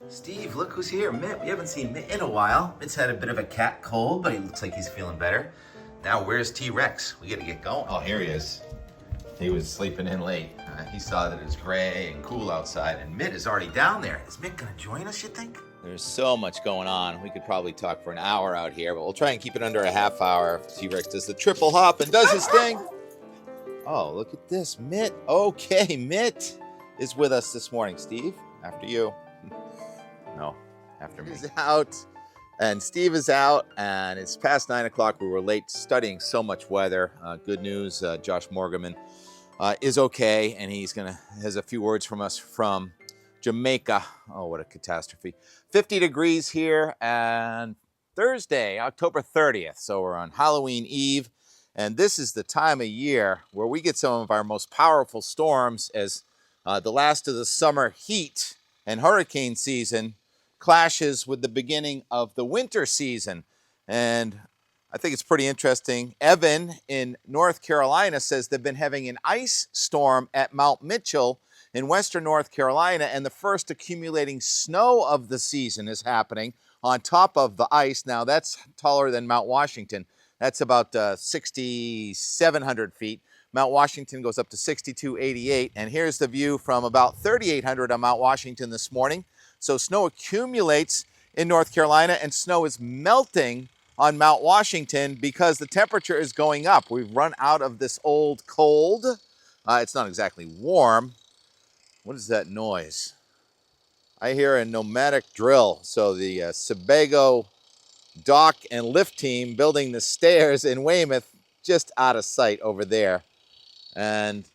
Steve, look who's here, Mitt. We haven't seen Mitt in a while. Mitt's had a bit of a cat cold, but he looks like he's feeling better. Now, where's T-Rex? We gotta get going. Oh, here he is. He was sleeping in late. He saw that it's gray and cool outside, and Mitt is already down there. Is Mitt gonna join us, you think? There's so much going on. We could probably talk for an hour out here, but we'll try and keep it under a half hour. T-Rex does the triple hop and does his thing. Oh, look at this, Mitt. Okay, Mitt is with us this morning. Steve, after you. No, after me. He's out, and Steve is out, and it's past 9 o'clock. We were late studying so much weather. Good news, Josh Morgan is okay, and has a few words from us from Jamaica. Oh, what a catastrophe. 50 degrees here, and Thursday, October 30th. So we're on Halloween Eve, and this is the time of year where we get some of our most powerful storms as the last of the summer heat and hurricane season clashes with the beginning of the winter season. And I think it's pretty interesting. Evan in North Carolina says they've been having an ice storm at Mount Mitchell in western North Carolina, and the first accumulating snow of the season is happening on top of the ice. Now, that's taller than Mount Washington. That's about 6,700 feet. Mount Washington goes up to 6,288, and here's the view from about 3,800 on Mount Washington this morning. So snow accumulates in North Carolina, and snow is melting on Mount Washington because the temperature is going up. We've run out of this old cold. It's not exactly warm. What is that noise? I hear a pneumatic drill. So the Sebago dock and lift team building the stairs in Weymouth, just out of sight over there. And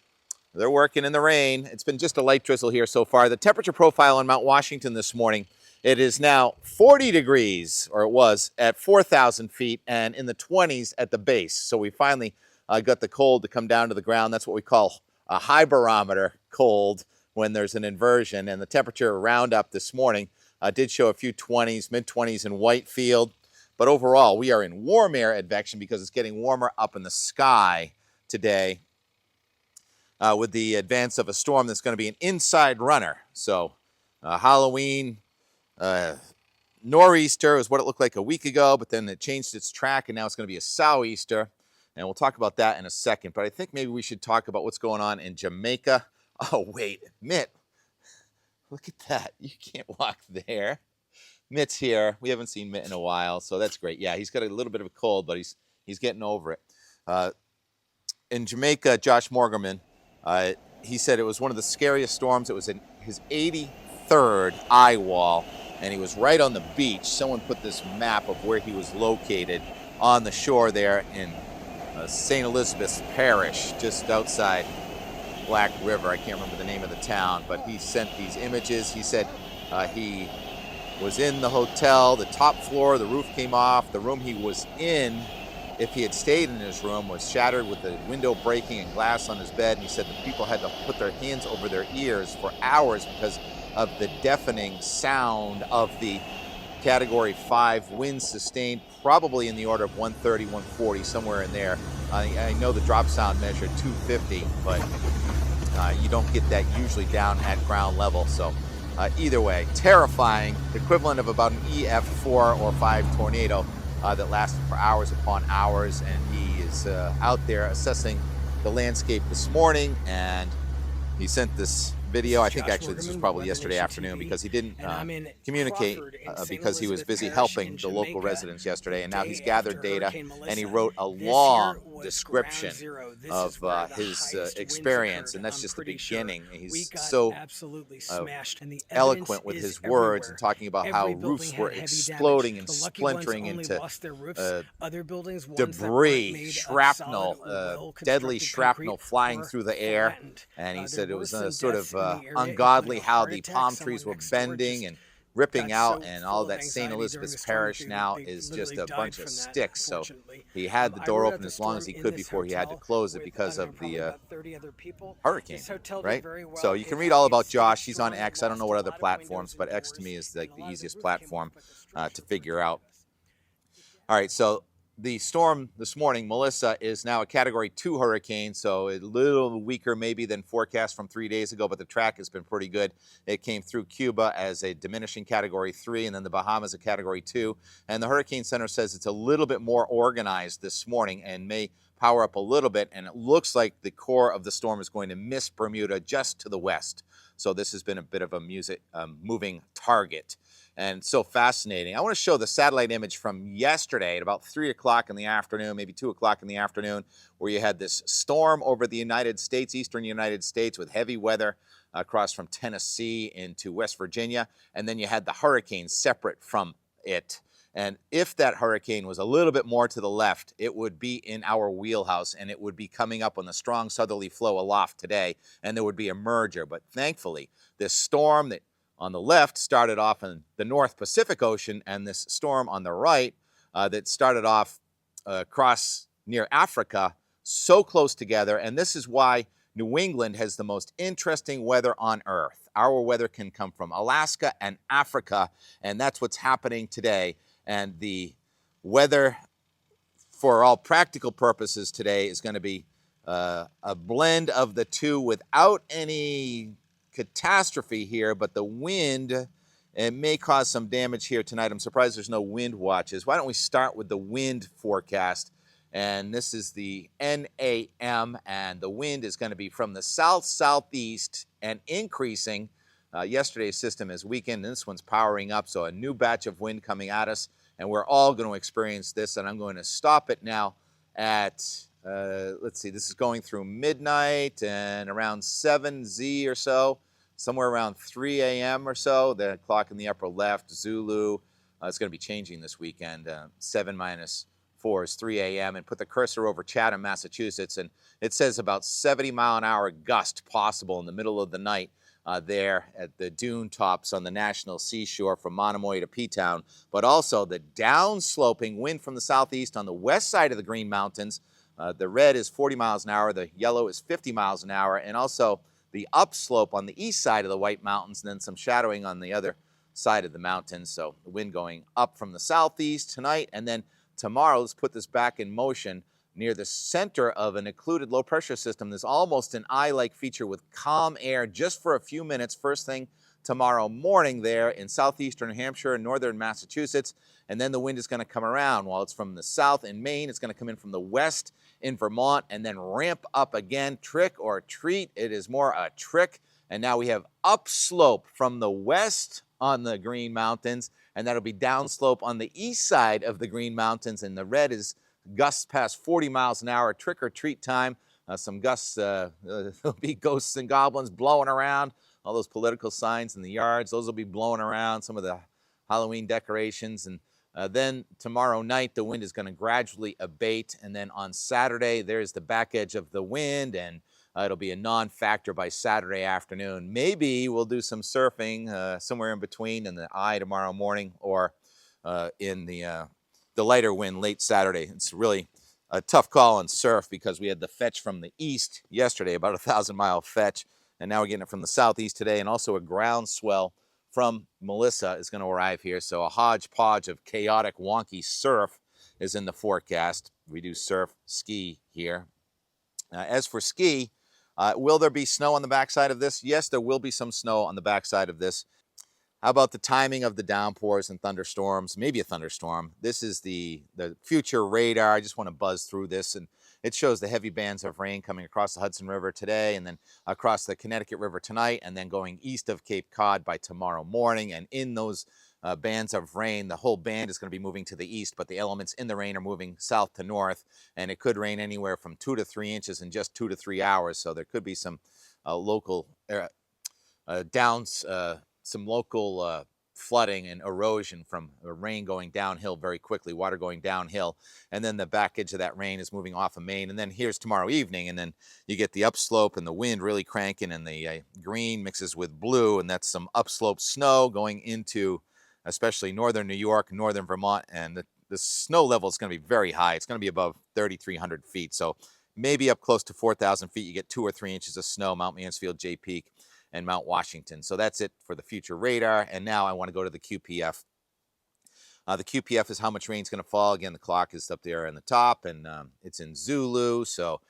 they're working in the rain. It's been just a light drizzle here so far. The temperature profile on Mount Washington this morning, it is now 40 degrees, or it was, at 4,000 feet and in the 20s at the base. So we finally got the cold to come down to the ground. That's what we call a high barometer cold when there's an inversion. And the temperature roundup this morning did show a few 20s, mid-20s in Whitefield. But overall, we are in warm air advection because it's getting warmer up in the sky today. With the advance of a storm that's going to be an inside runner. So Halloween, nor'easter is what it looked like a week ago, but then it changed its track, and now it's going to be a sou'easter. And we'll talk about that in a second. But I think maybe we should talk about what's going on in Jamaica. Oh, wait, Mitt, look at that. You can't walk there. Mitt's here. We haven't seen Mitt in a while, so that's great. Yeah, he's got a little bit of a cold, but he's getting over it. In Jamaica, Josh Morgan, he said it was one of the scariest storms. It was in his 83rd eye wall, and he was right on the beach. Someone put this map of where he was located on the shore there in St. Elizabeth's Parish, just outside Black River. I can't remember the name of the town, but he sent these images. He said he was in the hotel, the top floor, the roof came off. The room he was in, if he had stayed in his room, was shattered with the window breaking and glass on his bed. And he said the people had to put their hands over their ears for hours because of the deafening sound of the Category 5 winds sustained, probably in the order of 130, 140, somewhere in there. I know the drop sound measured 250, but you don't get that usually down at ground level. So either way, terrifying, equivalent of about an EF4 or 5 tornado. That lasted for hours upon hours, and he is out there assessing the landscape this morning, and he sent this video. I think actually this was probably yesterday afternoon because he didn't communicate because he was busy helping the local residents yesterday, and now he's gathered data and he wrote a long description of his experience, and that's just the beginning. He's so eloquent with his words and talking about how roofs were exploding and splintering into debris, shrapnel, deadly shrapnel flying through the air, and he said it was sort of ungodly how the palm trees were bending and ripping out, and all that St. Elizabeth's Parish now is just a bunch of sticks. So he had the door open as long as he could before he had to close it because of the hurricane, right? So you can read all about Josh. He's on X. I don't know what other platforms, but X to me is like the easiest platform to figure out. All right, so The storm this morning, Melissa, is now a Category 2 hurricane, so a little weaker maybe than forecast from 3 days ago, but the track has been pretty good. It came through Cuba as a diminishing Category 3, and then the Bahamas a Category 2. And the Hurricane Center says it's a little bit more organized this morning and may power up a little bit, and it looks like the core of the storm is going to miss Bermuda just to the west. So this has been a bit of a moving target. And so fascinating. I want to show the satellite image from yesterday at about 3 o'clock in the afternoon, maybe 2 o'clock in the afternoon, where you had this storm over the United States, eastern United States, with heavy weather across from Tennessee into West Virginia. And then you had the hurricane separate from it. And if that hurricane was a little bit more to the left, it would be in our wheelhouse, and it would be coming up on the strong southerly flow aloft today, and there would be a merger. But thankfully, this storm that on the left started off in the North Pacific Ocean, and this storm on the right that started off across near Africa, so close together. And this is why New England has the most interesting weather on Earth. Our weather can come from Alaska and Africa, and that's what's happening today. And the weather, for all practical purposes today, is going to be a blend of the two without any catastrophe here, but the wind, it may cause some damage here tonight. I'm surprised there's no wind watches. Why don't we start with the wind forecast? And this is the NAM, and the wind is going to be from the south-southeast and increasing. Yesterday's system is weakened, and this one's powering up, so a new batch of wind coming at us, and we're all going to experience this. And I'm going to stop it now at let's see, this is going through midnight and around 7Z or so, somewhere around 3 a.m. or so. The clock in the upper left, Zulu, it's going to be changing this weekend. 7 minus 4 is 3 a.m. And put the cursor over Chatham, Massachusetts, and it says about 70-mile-an-hour gust possible in the middle of the night there at the dune tops on the National Seashore from Monomoy to P-Town, but also the downsloping wind from the southeast on the west side of the Green Mountains. The red is 40 miles an hour, the yellow is 50 miles an hour, and also the upslope on the east side of the White Mountains, and then some shadowing on the other side of the mountains. So the wind going up from the southeast tonight, and then tomorrow, let's put this back in motion near the center of an occluded low pressure system. There's almost an eye-like feature with calm air just for a few minutes first thing tomorrow morning there in southeastern New Hampshire and northern Massachusetts. And then the wind is going to come around. While it's from the south in Maine, it's going to come in from the west in Vermont and then ramp up again. Trick or treat, it is more a trick. And now we have upslope from the west on the Green Mountains, and that'll be downslope on the east side of the Green Mountains. And the red is gusts past 40 miles an hour, trick or treat time. Some gusts, there'll be ghosts and goblins blowing around. All those political signs in the yards, those will be blowing around, some of the Halloween decorations. And then tomorrow night, the wind is going to gradually abate. And then on Saturday, there's the back edge of the wind, and it'll be a non-factor by Saturday afternoon. Maybe we'll do some surfing somewhere in between in the eye tomorrow morning, or in the lighter wind late Saturday. It's really a tough call on surf because we had the fetch from the east yesterday, about a 1,000-mile fetch. And now we're getting it from the southeast today, and also a ground swell from Melissa is going to arrive here. So a hodgepodge of chaotic, wonky surf is in the forecast. We do surf, ski here. As for ski, will there be snow on the backside of this? Yes, there will be some snow on the backside of this. How about the timing of the downpours and thunderstorms? Maybe a thunderstorm. This is the future radar. I just want to buzz through this, and it shows the heavy bands of rain coming across the Hudson River today, and then across the Connecticut River tonight, and then going east of Cape Cod by tomorrow morning. And in those bands of rain, the whole band is going to be moving to the east, but the elements in the rain are moving south to north, and it could rain anywhere from 2 to 3 inches in just 2 to 3 hours. So there could be some local some local flooding and erosion from rain going downhill very quickly, water going downhill. And then the back edge of that rain is moving off of Maine. And then here's tomorrow evening, and then you get the upslope and the wind really cranking, and the green mixes with blue, and that's some upslope snow going into especially northern New York, northern Vermont. And the snow level is going to be very high. It's going to be above 3,300 feet. So maybe up close to 4,000 feet, you get 2 or 3 inches of snow, Mount Mansfield, Jay Peak, and Mount Washington. So that's it for the future radar. And now I want to go to the QPF. The QPF is how much rain's going to fall. Again, the clock is up there in the top, and it's in Zulu. So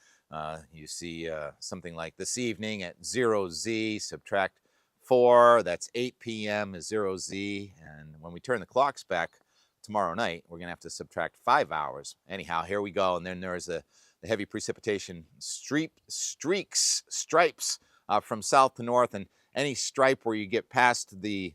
you see something like this evening at 0Z, subtract 4, that's 8 p.m. is 0Z. And when we turn the clocks back tomorrow night, we're going to have to subtract 5 hours. Anyhow, here we go. And then there's the heavy precipitation stripes from south to north. And any stripe where you get past the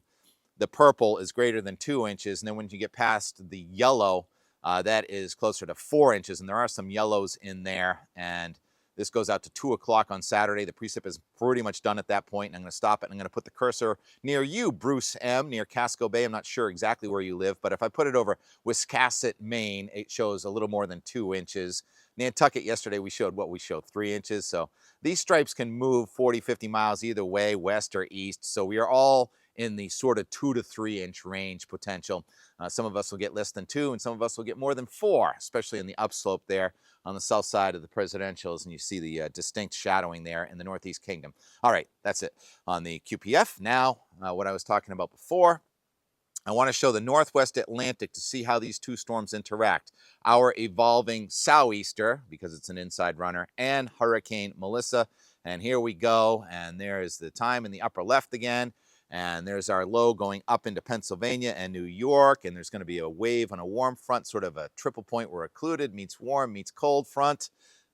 purple is greater than 2 inches. And then when you get past the yellow, that is closer to 4 inches. And there are some yellows in there. And this goes out to 2 o'clock on Saturday. The precip is pretty much done at that point. And I'm going to stop it. And I'm going to put the cursor near you, Bruce M., near Casco Bay. I'm not sure exactly where you live, but if I put it over Wiscasset, Maine, it shows a little more than 2 inches. Nantucket yesterday, we showed 3 inches. So these stripes can move 40, 50 miles either way, west or east. So we are all in the sort of 2 to 3 inch range potential. Some of us will get less than 2, and some of us will get more than 4, especially in the upslope there on the south side of the presidentials, and you see the distinct shadowing there in the Northeast Kingdom. All right, that's it on the QPF. Now, what I was talking about before, I want to show the Northwest Atlantic to see how these two storms interact. Our evolving sou'easter, because it's an inside runner, and Hurricane Melissa. And here we go, and there is the time in the upper left again. And there's our low going up into Pennsylvania and New York. And there's going to be a wave on a warm front, sort of a triple point where occluded meets warm meets cold front.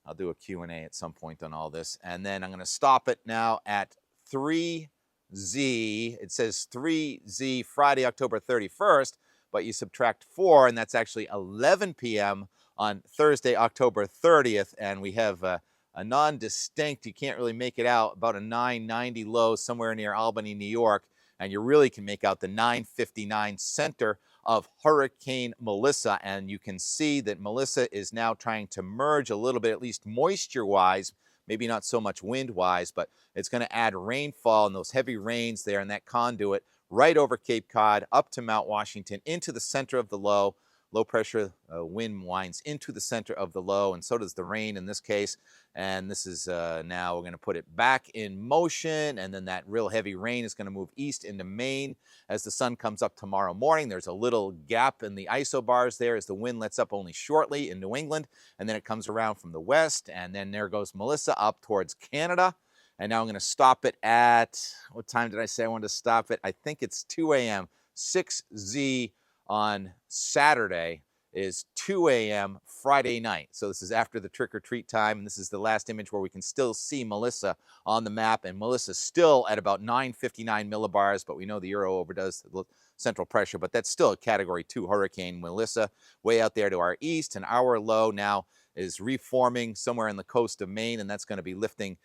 I'll do a Q&A at some point on all this. And then I'm going to stop it now at 3Z. It says 3Z Friday, October 31st, but you subtract 4, and that's actually 11 p.m. on Thursday, October 30th. And we have a non-distinct, you can't really make it out, about a 990 low somewhere near Albany, New York, and you really can make out the 959 center of Hurricane Melissa, and you can see that Melissa is now trying to merge a little bit, at least moisture-wise, maybe not so much wind-wise, but it's going to add rainfall and those heavy rains there in that conduit right over Cape Cod, up to Mount Washington, into the center of the low. Low pressure wind winds into the center of the low, and so does the rain in this case. And this is now we're going to put it back in motion, and then that real heavy rain is going to move east into Maine as the sun comes up tomorrow morning. There's a little gap in the isobars there as the wind lets up only shortly in New England, and then it comes around from the west, and then there goes Melissa up towards Canada. And now I'm going to stop it at, what time did I say I wanted to stop it? I think it's 2 a.m. 6Z on Saturday is 2 a.m. Friday night. So this is after the trick-or-treat time, and this is the last image where we can still see Melissa on the map, and Melissa's still at about 959 millibars, but we know the Euro overdoes the central pressure, but that's still a Category 2 hurricane. Melissa way out there to our east, and our low now is reforming somewhere in the coast of Maine, and that's going to be lifting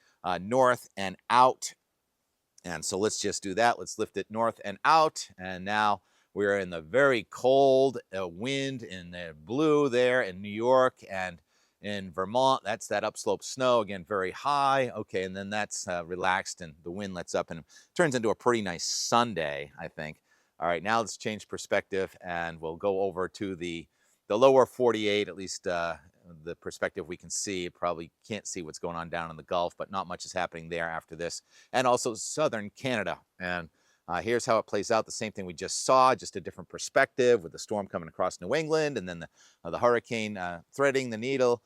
north and out. And so let's just do that. Let's lift it north and out, and now we're in the very cold wind in the blue there in New York and in Vermont. That's that upslope snow, again, very high. Okay, and then that's relaxed and the wind lets up and it turns into a pretty nice Sunday, I think. All right, now let's change perspective and we'll go over to the lower 48, at least the perspective we can see. Probably can't see what's going on down in the Gulf, but not much is happening there after this. And also southern Canada. And here's how it plays out. The same thing we just saw, just a different perspective with the storm coming across New England and then the hurricane threading the needle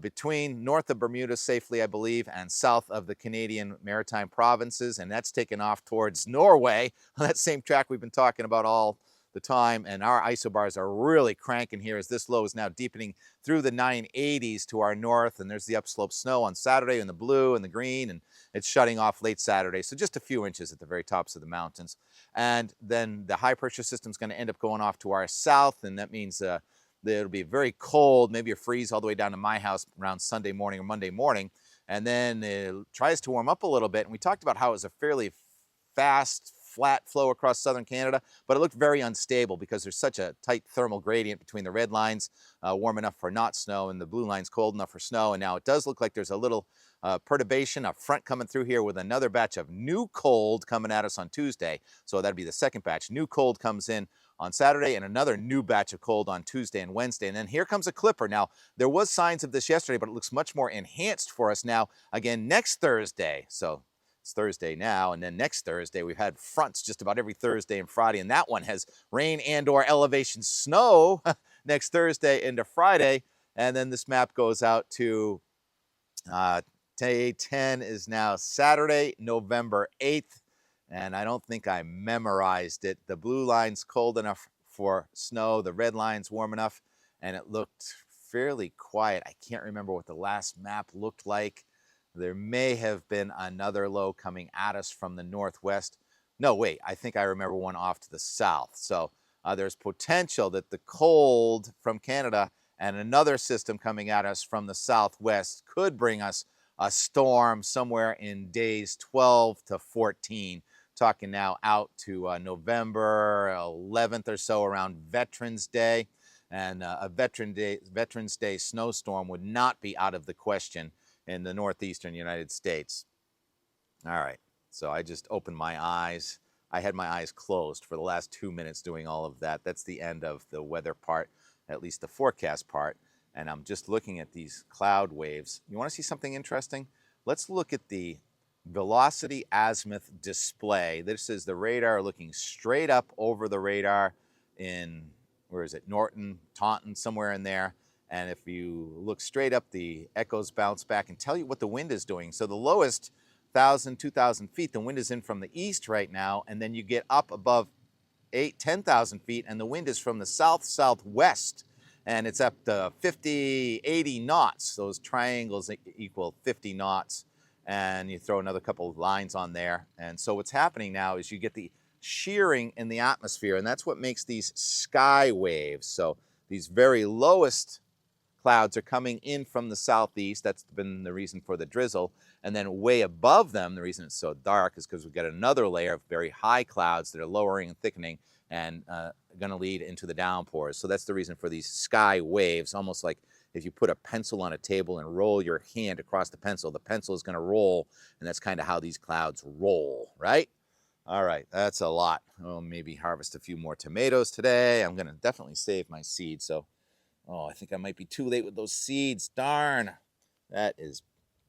between north of Bermuda safely, I believe, and south of the Canadian maritime provinces. And that's taken off towards Norway on that same track we've been talking about all the time. And our isobars are really cranking here as this low is now deepening through the 980s to our north. And there's the upslope snow on Saturday in the blue and the green, and it's shutting off late Saturday. So just a few inches at the very tops of the mountains. And then the high pressure system is going to end up going off to our south. And that means that it'll be very cold, maybe a freeze all the way down to my house around Sunday morning or Monday morning. And then it tries to warm up a little bit. And we talked about how it was a fairly fast, flat flow across southern Canada, but it looked very unstable because there's such a tight thermal gradient between the red lines, warm enough for not snow, and the blue lines cold enough for snow. And now it does look like there's a little perturbation, a front coming through here with another batch of new cold coming at us on Tuesday. So that'd be the second batch. New cold comes in on Saturday and another new batch of cold on Tuesday and Wednesday. And then here comes a clipper. Now, there was signs of this yesterday, but it looks much more enhanced for us now again next Thursday. So It's Thursday now, and then next Thursday we've had fronts just about every Thursday and Friday, and that one has rain and or elevation snow next Thursday into Friday. And then this map goes out to day 10 is now Saturday, November 8th, and I don't think I memorized it. The blue line's cold enough for snow, the red line's warm enough, and it looked fairly quiet. I can't remember what the last map looked like. There may have been another low coming at us from the northwest. No, wait, I think I remember one off to the south. So there's potential that the cold from Canada and another system coming at us from the southwest could bring us a storm somewhere in days 12 to 14. Talking now out to November 11th or so, around Veterans Day. And a Veterans Day snowstorm would not be out of the question in the northeastern United States. All right, so I just opened my eyes. I had my eyes closed for the last 2 minutes doing all of that. That's the end of the weather part, at least the forecast part. And I'm just looking at these cloud waves. You want to see something interesting? Let's look at the velocity azimuth display. This is the radar looking straight up over the radar in, where is it, Norton, Taunton, somewhere in there. And if you look straight up, the echoes bounce back and tell you what the wind is doing. So the lowest 1,000, 2,000 feet, the wind is in from the east right now, and then you get up above 10,000 feet, and the wind is from the south-southwest, and it's up to 50, 80 knots. Those triangles equal 50 knots. And you throw another couple of lines on there. And so what's happening now is you get the shearing in the atmosphere, and that's what makes these sky waves. So these very lowest clouds are coming in from the southeast. That's been the reason for the drizzle. And then way above them, the reason it's so dark is because we've got another layer of very high clouds that are lowering and thickening and going to lead into the downpours. So that's the reason for these sky waves, almost like if you put a pencil on a table and roll your hand across the pencil is going to roll, and that's kind of how these clouds roll, right? All right, that's a lot. Oh, maybe harvest a few more tomatoes today. I'm going to definitely save my seeds. So, I think I might be too late with those seeds. Darn, that is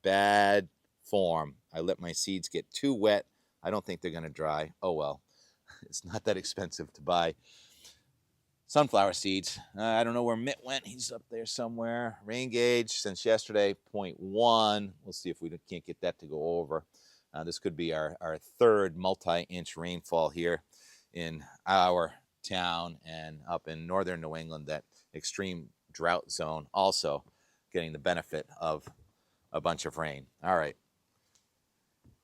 bad form. I let my seeds get too wet. I don't think they're going to dry. Oh, well, it's not that expensive to buy sunflower seeds. I don't know where Mitt went. He's up there somewhere. Rain gauge since yesterday, 0.1. We'll see if we can't get that to go over. This could be our third multi-inch rainfall here in our town and up in northern New England, that extreme drought zone, also getting the benefit of a bunch of rain. All right.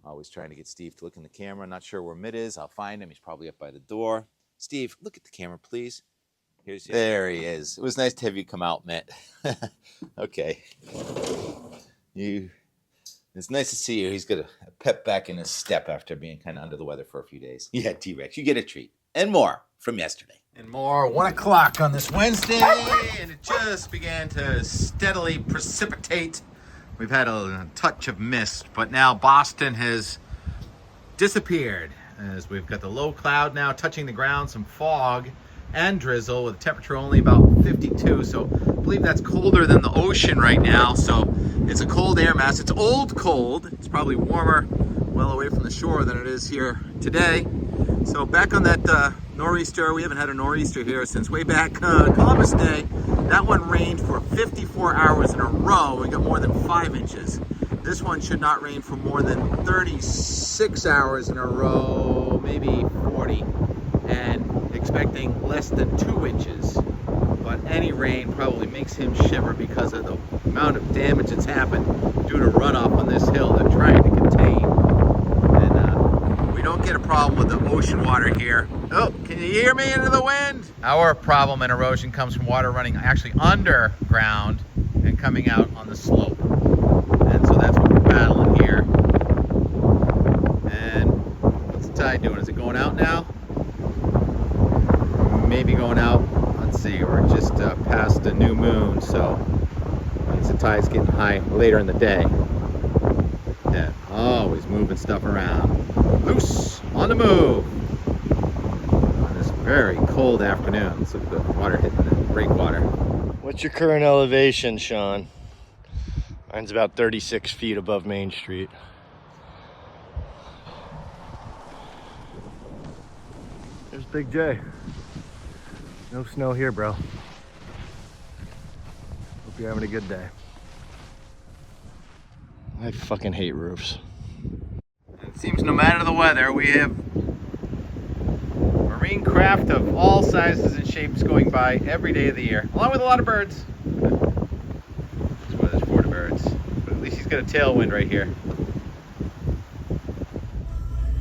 Always trying to get Steve to look in the camera. Not sure where Mitt is. I'll find him. He's probably up by the door. Steve, look at the camera, please. There he is. It was nice to have you come out, Mitt. Okay. It's nice to see you. He's got a pep back in his step after being kind of under the weather for a few days. Yeah, T-Rex, you get a treat. And more from yesterday. And more, 1 o'clock on this Wednesday, and it just began to steadily precipitate. We've had a touch of mist, but now Boston has disappeared as we've got the low cloud now touching the ground, some fog and drizzle with a temperature only about 52. So I believe that's colder than the ocean right now. So it's a cold air mass. It's old cold. It's probably warmer well away from the shore than it is here today. So back on that nor'easter, we haven't had a nor'easter here since way back Columbus Day. That one rained for 54 hours in a row. We got more than 5 inches. This one should not rain for more than 36 hours in a row, maybe 40, and expecting less than 2 inches. But any rain probably makes him shiver because of the amount of damage that's happened due to runoff on this hill they're trying to contain. And we don't get a problem with the ocean water here. Oh, can you hear me into the wind? Our problem in erosion comes from water running actually underground and coming out on the slope. And so that's what we're battling here. And what's the tide doing? Is it going out now? Maybe going out. Let's see, we're just past the new moon, so means the tide's getting high later in the day. Yeah, always moving stuff around. Loose, on the move. On this very cold afternoon, so the water hitting the breakwater. What's your current elevation, Sean? Mine's about 36 feet above Main Street. Big J. No snow here, bro. Hope you're having a good day. I fucking hate roofs. It seems no matter the weather, we have marine craft of all sizes and shapes going by every day of the year, along with a lot of birds. This weather's for the birds, but at least he's got a tailwind right here.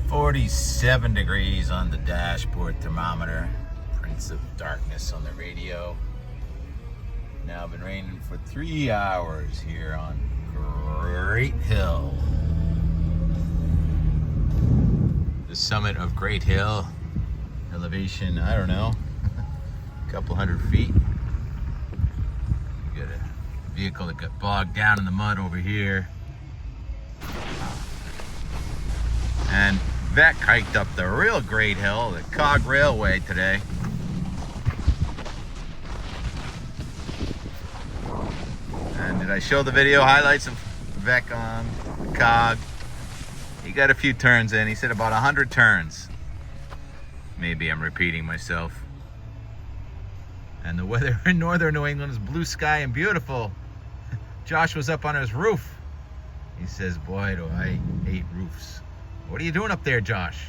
47 degrees on the dashboard thermometer. Prince of darkness on the radio. Now been raining for 3 hours here on Great Hill. The summit of Great Hill. Elevation, I don't know, a couple hundred feet. You got a vehicle that got bogged down in the mud over here. And Vec hiked up the real Great Hill, the Cog Railway today. And did I show the video highlights of Vec on the Cog? He got a few turns in. He said about 100 turns. Maybe I'm repeating myself. And the weather in northern New England is blue sky and beautiful. Josh was up on his roof. He says, boy, do I hate roofs. What are you doing up there, Josh?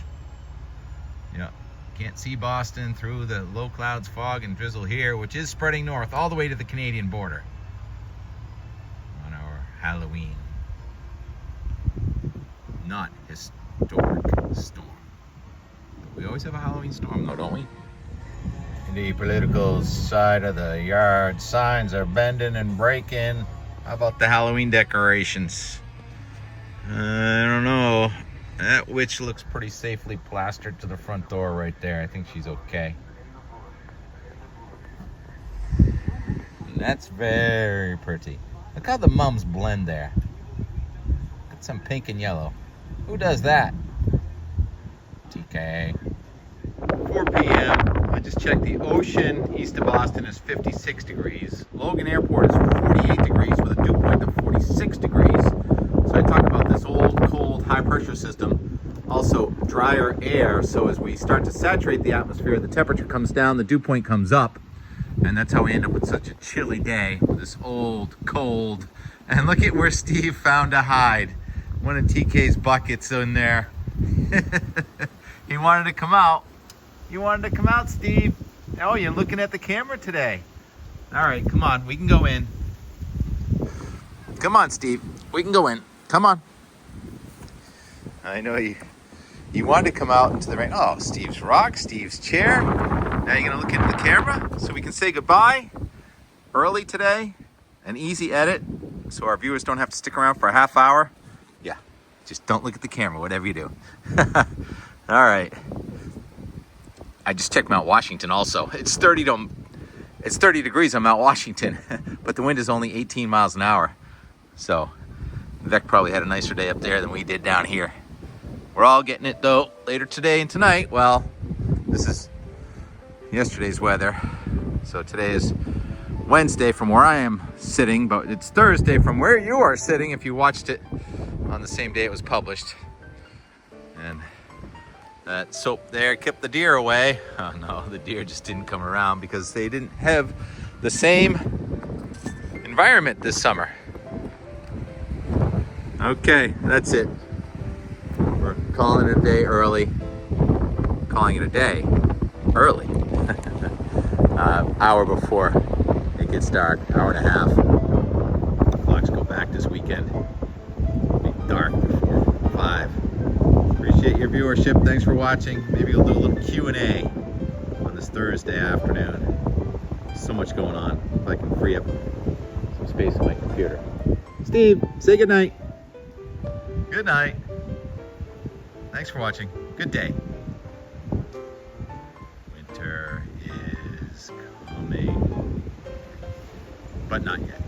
You know, can't see Boston through the low clouds, fog, and drizzle here, which is spreading north all the way to the Canadian border on our Halloween. Not historic storm. But we always have a Halloween storm, though, don't we? The political side of the yard, signs are bending and breaking. How about the Halloween decorations? I don't know. That witch looks pretty safely plastered to the front door right there. I think she's okay. And that's very pretty. Look how the mums blend there. Got some pink and yellow. Who does that? TK. 4 p.m. I just checked the ocean east of Boston is 56 degrees. Logan Airport is 48 degrees with a dew point of 46 degrees. So I talked about this old, cold, high pressure system. Also drier air. So as we start to saturate the atmosphere, the temperature comes down, the dew point comes up. And that's how we end up with such a chilly day with this old, cold. And look at where Steve found a hide. One of TK's buckets in there. He wanted to come out. You wanted to come out, Steve. Oh, you're looking at the camera today. All right, come on. We can go in. Come on, Steve. We can go in. Come on. I know you wanted to come out into the rain. Oh, Steve's rock, Steve's chair. Now you're going to look into the camera so we can say goodbye early today. An easy edit so our viewers don't have to stick around for a half hour. Yeah, just don't look at the camera, whatever you do. All right. I just checked Mount Washington also. It's 30 degrees on Mount Washington, but the wind is only 18 miles an hour. So Vec probably had a nicer day up there than we did down here. We're all getting it though later today and tonight. Well, this is yesterday's weather. So today is Wednesday from where I am sitting, but it's Thursday from where you are sitting if you watched it on the same day it was published. And that soap there kept the deer away. Oh no, the deer just didn't come around because they didn't have the same environment this summer. Okay, that's it. We're calling it a day early. Calling it a day early. Hour before it gets dark, hour and a half. Clocks go back this weekend. It'll be dark before 5. Appreciate your viewership. Thanks for watching. Maybe we'll do a little Q&A on this Thursday afternoon. So much going on. If I can free up some space on my computer. Steve, say goodnight. Good night. Thanks for watching. Good day. Winter is coming, but not yet.